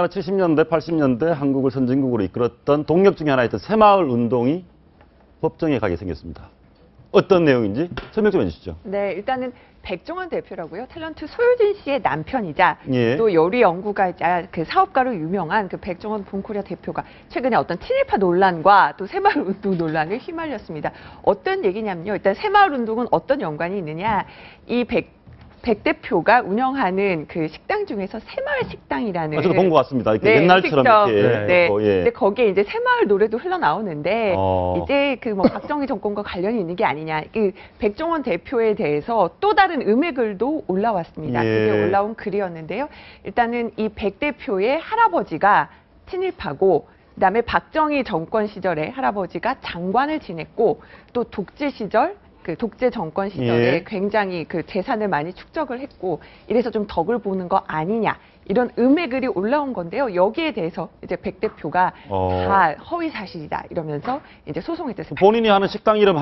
우리나라 70년대, 80년대 한국을 선진국으로 이끌었던 동력 중에 하나였던 새마을 운동이 법정에 가게 생겼습니다. 어떤 내용인지 설명 좀 해주시죠. 네, 일단은 백종원 대표라고요. 탤런트 소유진 씨의 남편이자 예. 또 요리 연구가이자 그 사업가로 유명한 그 백종원 본코리아 대표가 최근에 어떤 친일파 논란과 또 새마을 운동 논란을 휘말렸습니다. 어떤 얘기냐면요. 일단 새마을 운동은 어떤 연관이 있느냐. 이 백 대표가 운영하는 그 식당 중에서 새마을 식당이라는. 저도 본 것 같습니다. 이렇게 네, 옛날처럼 음식점. 이렇게. 네. 예. 근데 거기에 이제 새마을 노래도 흘러나오는데 이제 그 뭐 박정희 정권과 관련이 있는 게 아니냐. 그 백종원 대표에 대해서 또 다른 음해글도 올라왔습니다. 예. 그게 올라온 글이었는데요. 일단은 이 백 대표의 할아버지가 친일파고 그다음에 박정희 정권 시절에 할아버지가 장관을 지냈고 또 독재 시절 그 독재 정권 시절에 예. 굉장히 그 재산을 많이 축적을 했고 이래서 좀 덕을 보는 거 아니냐 이런 음해글이 올라온 건데요. 여기에 대해서 이제 백 대표가 다 허위 사실이다 이러면서 이제 소송에 대해서 본인이 하는 식당 이름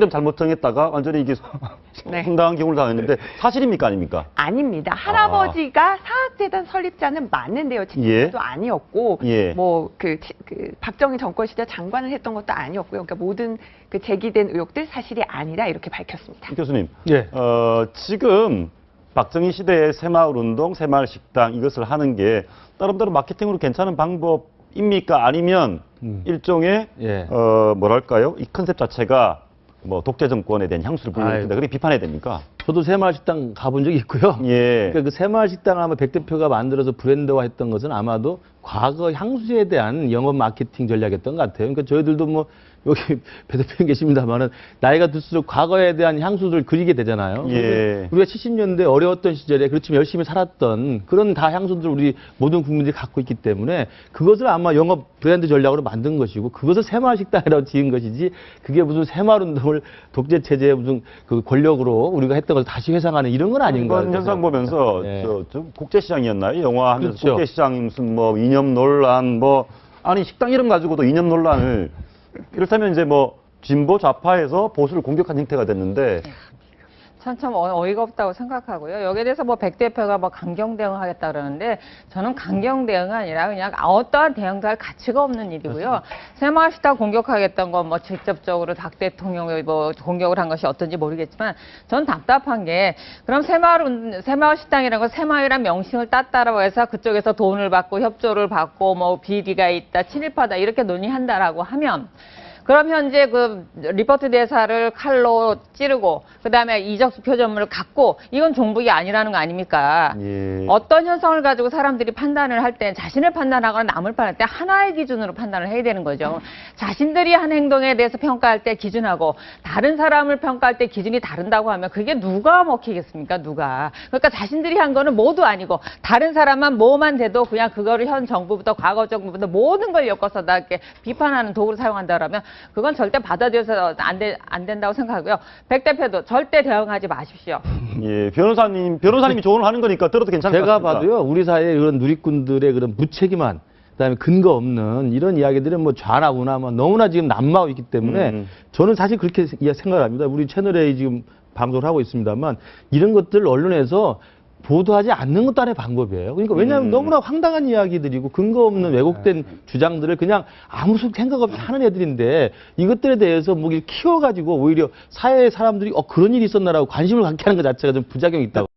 잘못 정했다가 완전히 이게 네. 황당한 경우를 당했는데 사실입니까 아닙니까? 아닙니다. 할아버지가 사학재단 설립자는 맞는데요. 친일파도 아니었고 예. 뭐 그 박정희 정권 시절 장관을 했던 것도 아니었고요. 그러니까 모든 그 제기된 의혹들 사실이 아니다 이렇게 밝혔습니다. 교수님, 예. 지금 박정희 시대의 새마을 운동, 새마을 식당 이것을 하는 게 나름대로 마케팅으로 괜찮은 방법입니까? 아니면 일종의 예. 뭐랄까요? 이 컨셉 자체가 뭐 독재 정권에 대한 향수를 불러일으킨다. 그렇게 비판해야 됩니까? 저도 새마을 식당 가본 적이 있고요. 예. 그러니까 그 새마을 식당을 아마 백 대표가 만들어서 브랜드화했던 것은 아마도 과거 향수에 대한 영업 마케팅 전략이었던 것 같아요. 그러니까 저희들도 뭐 여기 배 대표님 계십니다만은 나이가 들수록 과거에 대한 향수를 그리게 되잖아요. 예. 우리가 70년대 어려웠던 시절에 그렇지만 열심히 살았던 그런 다 향수들 우리 모든 국민들이 갖고 있기 때문에 그것을 아마 영업 브랜드 전략으로 만든 것이고 그것을 새마을 식당이라고 지은 것이지 그게 무슨 새마을 운동을 독재 체제의 무슨 그 권력으로 우리가 했던 걸 다시 회상하는 이런 건 아닌 것 같아요. 이번 현상 보면서 예. 저 국제시장이었나요? 영화 하면서 그렇죠. 국제시장 무슨 뭐 이념 논란 뭐 아니 식당 이름 가지고도 이념 논란을 이렇다면 이제 뭐 진보 좌파에서 보수를 공격한 형태가 됐는데 참 어이가 없다고 생각하고요. 여기에 대해서 뭐 백 대표가 뭐 강경 대응하겠다 그러는데 저는 강경 대응이 아니라 그냥 어떠한 대응도 할 가치가 없는 일이고요. 새마을 식당 공격하겠다는 건 뭐 직접적으로 박 대통령이 뭐 공격을 한 것이 어떤지 모르겠지만 전 답답한 게 그럼 새마을 식당이라는 건 새마을이란 명칭을 땄다라고 해서 그쪽에서 돈을 받고 협조를 받고 뭐 비리가 있다, 친일파다 이렇게 논의한다라고 하면 그럼 현재 그 리포트 대사를 칼로 찌르고 그다음에 이적수 표전물을 갖고 이건 종북이 아니라는 거 아닙니까? 예. 어떤 현상을 가지고 사람들이 판단을 할 때 자신을 판단하거나 남을 판단할 때 하나의 기준으로 판단을 해야 되는 거죠. 자신들이 한 행동에 대해서 평가할 때 기준하고 다른 사람을 평가할 때 기준이 다른다고 하면 그게 누가 먹히겠습니까? 누가. 그러니까 자신들이 한 거는 모두 아니고 다른 사람만 뭐만 돼도 그냥 그거를 현 정부부터 과거 정부부터 모든 걸 엮어서 다 이렇게 비판하는 도구로 사용한다라면 그건 절대 받아들여서 안 된다고 생각하고요. 백 대표도 절대 대응하지 마십시오. 예, 변호사님이 조언을 하는 거니까 들어도 괜찮을 것 제가 같습니다. 봐도요, 우리 사회의 그런 누리꾼들의 그런 무책임한, 그다음에 근거 없는 이런 이야기들은 뭐 좌나 우나 뭐 너무나 지금 난무하고 있기 때문에 저는 사실 그렇게 생각을 합니다. 우리 채널에 지금 방송을 하고 있습니다만 이런 것들 언론에서 보도하지 않는 것도 하나의 방법이에요. 그러니까 왜냐하면 너무나 황당한 이야기들이고 근거 없는 왜곡된 주장들을 그냥 아무 생각 없이 하는 애들인데 이것들에 대해서 뭐 키워가지고 오히려 사회의 사람들이 그런 일이 있었나라고 관심을 갖게 하는 것 자체가 좀 부작용이 있다고.